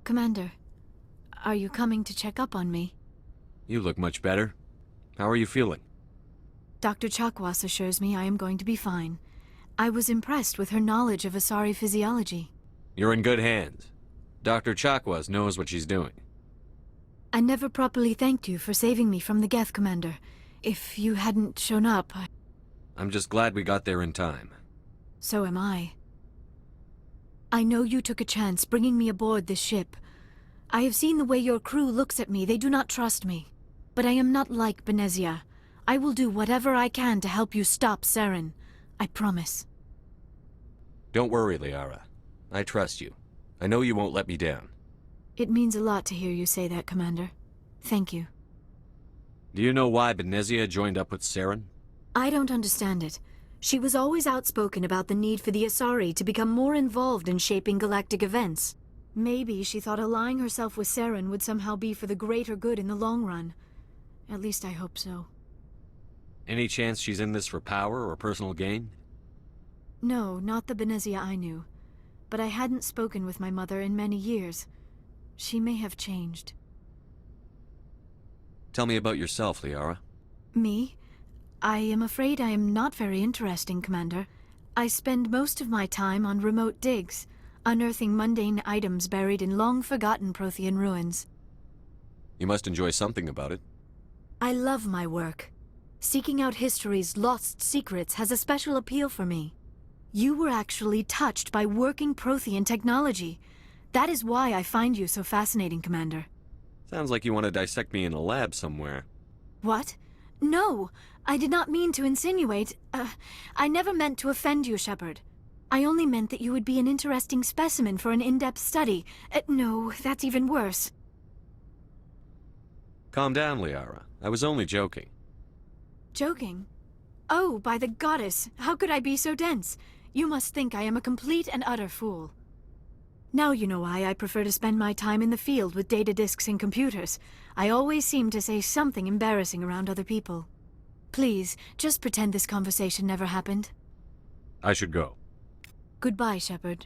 Commander, are you coming to check up on me? You look much better. How are you feeling? Dr. Chakwas assures me I am going to be fine. I was impressed with her knowledge of Asari physiology. You're in good hands. Dr. Chakwas knows what she's doing. I never properly thanked you for saving me from the Geth, Commander. If you hadn't shown up, I'm just glad we got there in time. So am I. I know you took a chance bringing me aboard this ship. I have seen the way your crew looks at me. They do not trust me. But I am not like Benezia. I will do whatever I can to help you stop Saren. I promise. Don't worry, Liara. I trust you. I know you won't let me down. It means a lot to hear you say that, Commander. Thank you. Do you know why Benezia joined up with Saren? I don't understand it. She was always outspoken about the need for the Asari to become more involved in shaping galactic events. Maybe she thought allying herself with Saren would somehow be for the greater good in the long run. At least I hope so. Any chance she's in this for power or personal gain? No, not the Benezia I knew. But I hadn't spoken with my mother in many years. She may have changed. Tell me about yourself, Liara. Me? I am afraid I am not very interesting, Commander. I spend most of my time on remote digs, unearthing mundane items buried in long-forgotten Prothean ruins. You must enjoy something about it. I love my work. Seeking out history's lost secrets has a special appeal for me. You were actually touched by working Prothean technology. That is why I find you so fascinating, Commander. Sounds like you want to dissect me in a lab somewhere. What? No! I did not mean to insinuate. I never meant to offend you, Shepard. I only meant that you would be an interesting specimen for an in-depth study. No, that's even worse. Calm down, Liara. I was only joking. Joking? Oh, by the goddess, how could I be so dense? You must think I am a complete and utter fool. Now you know why I prefer to spend my time in the field with data disks and computers. I always seem to say something embarrassing around other people. Please, just pretend this conversation never happened. I should go. Goodbye, Shepard.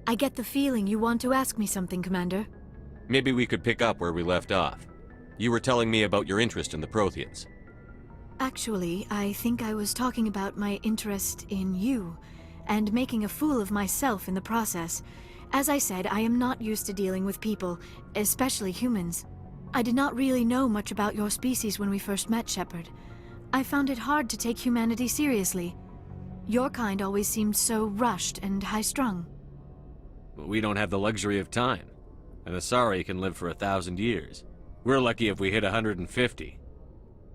I get the feeling you want to ask me something, Commander. Maybe we could pick up where we left off. You were telling me about your interest in the Protheans. Actually, I think I was talking about my interest in you, and making a fool of myself in the process. As I said, I am not used to dealing with people, especially humans. I did not really know much about your species when we first met, Shepard. I found it hard to take humanity seriously. Your kind always seemed so rushed and high-strung. We don't have the luxury of time. An Asari can live for 1,000 years. We're lucky if we hit 150.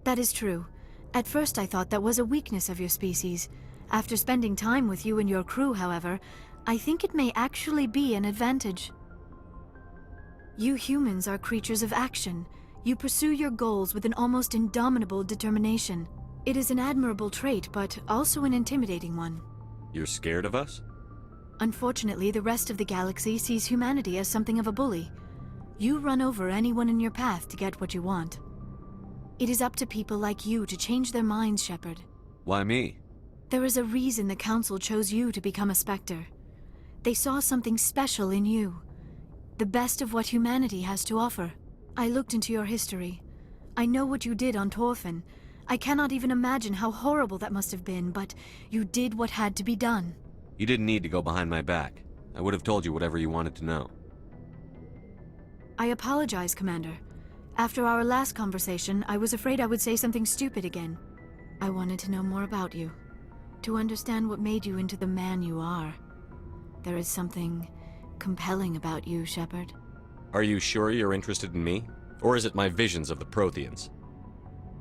That is true. At first I thought that was a weakness of your species. After spending time with you and your crew, however, I think it may actually be an advantage. You humans are creatures of action. You pursue your goals with an almost indomitable determination. It is an admirable trait, but also an intimidating one. You're scared of us? Unfortunately, the rest of the galaxy sees humanity as something of a bully. You run over anyone in your path to get what you want. It is up to people like you to change their minds, Shepard. Why me? There is a reason the Council chose you to become a Spectre. They saw something special in you. The best of what humanity has to offer. I looked into your history. I know what you did on Torfin. I cannot even imagine how horrible that must have been, but you did what had to be done. You didn't need to go behind my back. I would have told you whatever you wanted to know. I apologize, Commander. After our last conversation, I was afraid I would say something stupid again. I wanted to know more about you. To understand what made you into the man you are. There is something compelling about you, Shepard. Are you sure you're interested in me? Or is it my visions of the Protheans?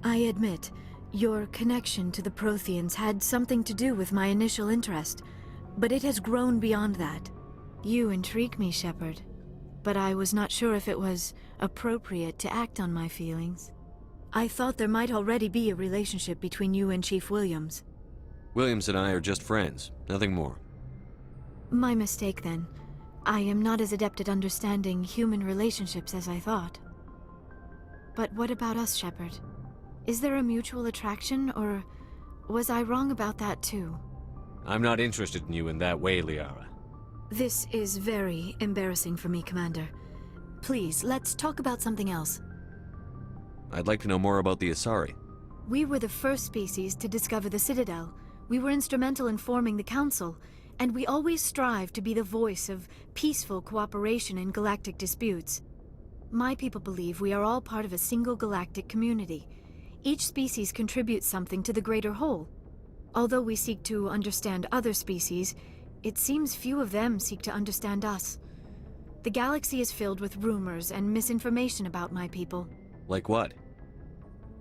I admit, your connection to the Protheans had something to do with my initial interest, but it has grown beyond that. You intrigue me, Shepard, but I was not sure if it was appropriate to act on my feelings. I thought there might already be a relationship between you and Chief Williams. Williams and I are just friends, nothing more. My mistake, then. I am not as adept at understanding human relationships as I thought. But what about us, Shepard? Is there a mutual attraction, or was I wrong about that too? I'm not interested in you in that way, Liara. This is very embarrassing for me, Commander. Please, let's talk about something else. I'd like to know more about the Asari. We were the first species to discover the Citadel. We were instrumental in forming the Council, and we always strive to be the voice of peaceful cooperation in galactic disputes. My people believe we are all part of a single galactic community. Each species contributes something to the greater whole. Although we seek to understand other species, it seems few of them seek to understand us. The galaxy is filled with rumors and misinformation about my people. Like what?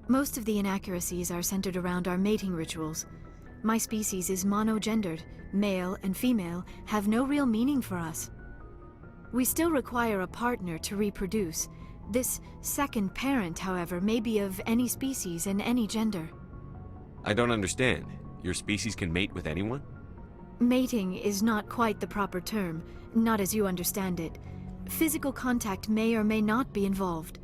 Most of the inaccuracies are centered around our mating rituals. My species is monogendered. Male and female have no real meaning for us. We still require a partner to reproduce. This second parent, however, may be of any species and any gender. I don't understand. Your species can mate with anyone? Mating is not quite the proper term, not as you understand it. Physical contact may or may not be involved,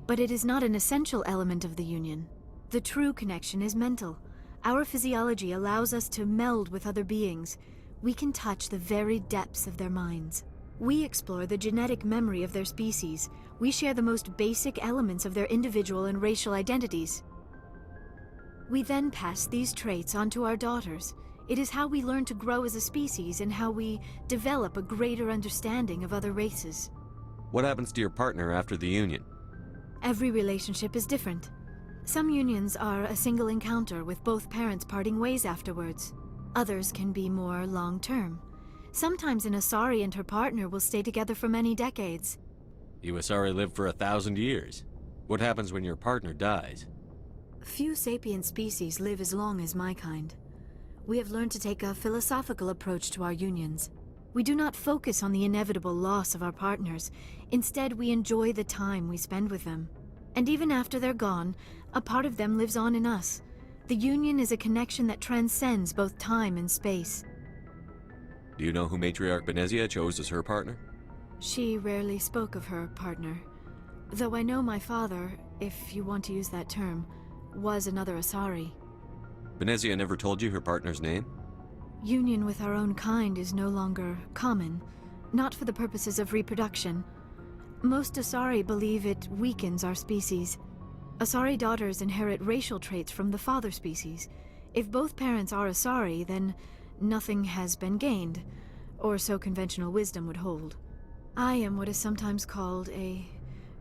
but it is not an essential element of the union. The true connection is mental. Our physiology allows us to meld with other beings. We can touch the very depths of their minds. We explore the genetic memory of their species. We share the most basic elements of their individual and racial identities. We then pass these traits on to our daughters. It is how we learn to grow as a species and how we develop a greater understanding of other races. What happens to your partner after the union? Every relationship is different. Some unions are a single encounter with both parents parting ways afterwards. Others can be more long-term. Sometimes an Asari and her partner will stay together for many decades. You Asari live for 1,000 years. What happens when your partner dies? Few sapient species live as long as my kind. We have learned to take a philosophical approach to our unions. We do not focus on the inevitable loss of our partners. Instead, we enjoy the time we spend with them. And even after they're gone, a part of them lives on in us. The union is a connection that transcends both time and space. Do you know who Matriarch Benezia chose as her partner? She rarely spoke of her partner. Though I know my father, if you want to use that term, was another Asari. Benezia never told you her partner's name? Union with our own kind is no longer common, not for the purposes of reproduction. Most Asari believe it weakens our species. Asari daughters inherit racial traits from the father species. If both parents are Asari, then nothing has been gained, or so conventional wisdom would hold. I am what is sometimes called a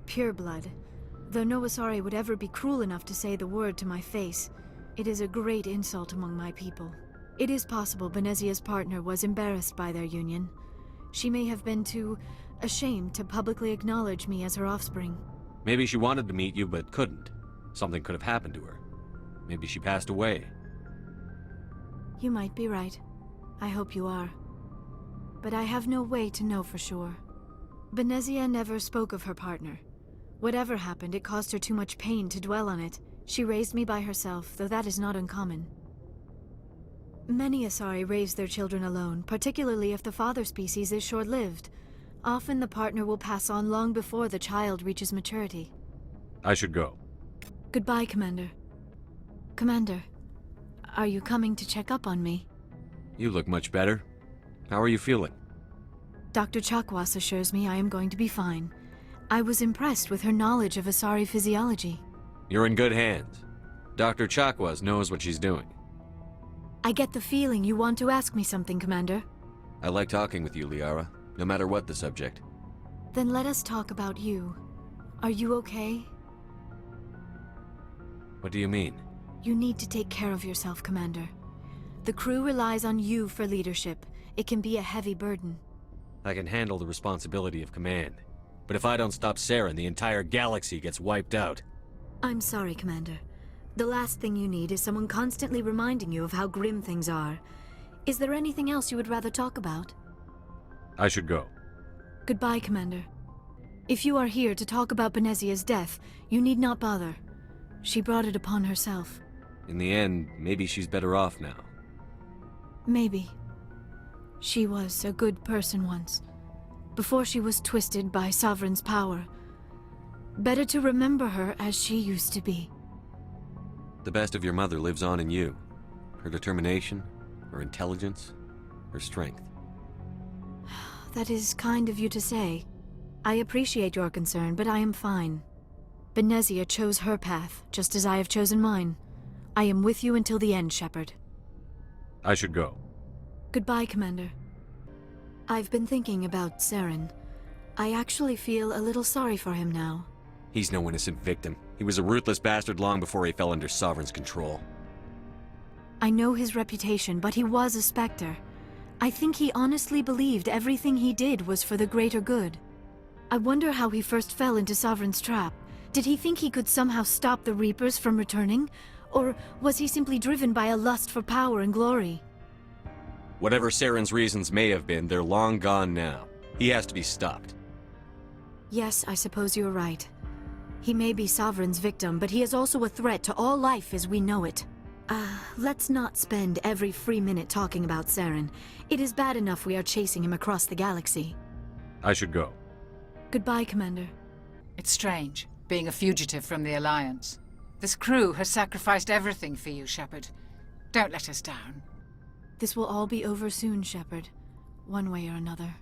pureblood, though no Asari would ever be cruel enough to say the word to my face. It is a great insult among my people. It is possible Benezia's partner was embarrassed by their union. She may have been too ashamed to publicly acknowledge me as her offspring. Maybe she wanted to meet you but couldn't. Something could have happened to her. Maybe she passed away. You might be right. I hope you are. But I have no way to know for sure. Benezia never spoke of her partner. Whatever happened, it caused her too much pain to dwell on it. She raised me by herself, though that is not uncommon. Many Asari raise their children alone, particularly if the father species is short-lived. Often the partner will pass on long before the child reaches maturity. I should go. Goodbye, Commander. Commander, are you coming to check up on me? You look much better. How are you feeling? Dr. Chakwas assures me I am going to be fine. I was impressed with her knowledge of Asari physiology. You're in good hands. Dr. Chakwas knows what she's doing. I get the feeling you want to ask me something, Commander. I like talking with you, Liara, no matter what the subject. Then let us talk about you. Are you okay? What do you mean? You need to take care of yourself, Commander. The crew relies on you for leadership. It can be a heavy burden. I can handle the responsibility of command. But if I don't stop Saren, the entire galaxy gets wiped out. I'm sorry, Commander. The last thing you need is someone constantly reminding you of how grim things are. Is there anything else you would rather talk about? I should go. Goodbye, Commander. If you are here to talk about Benezia's death, you need not bother. She brought it upon herself. In the end, maybe she's better off now. Maybe. She was a good person once, before she was twisted by Sovereign's power. Better to remember her as she used to be. The best of your mother lives on in you. Her determination, her intelligence, her strength. That is kind of you to say. I appreciate your concern, but I am fine. Benezia chose her path, just as I have chosen mine. I am with you until the end, Shepard. I should go. Goodbye, Commander. I've been thinking about Saren. I actually feel a little sorry for him now. He's no innocent victim. He was a ruthless bastard long before he fell under Sovereign's control. I know his reputation, but he was a Spectre. I think he honestly believed everything he did was for the greater good. I wonder how he first fell into Sovereign's trap. Did he think he could somehow stop the Reapers from returning? Or was he simply driven by a lust for power and glory? Whatever Saren's reasons may have been, they're long gone now. He has to be stopped. Yes, I suppose you're right. He may be Sovereign's victim, but he is also a threat to all life as we know it. Let's not spend every free minute talking about Saren. It is bad enough we are chasing him across the galaxy. I should go. Goodbye, Commander. It's strange, being a fugitive from the Alliance. This crew has sacrificed everything for you, Shepard. Don't let us down. This will all be over soon, Shepard. One way or another.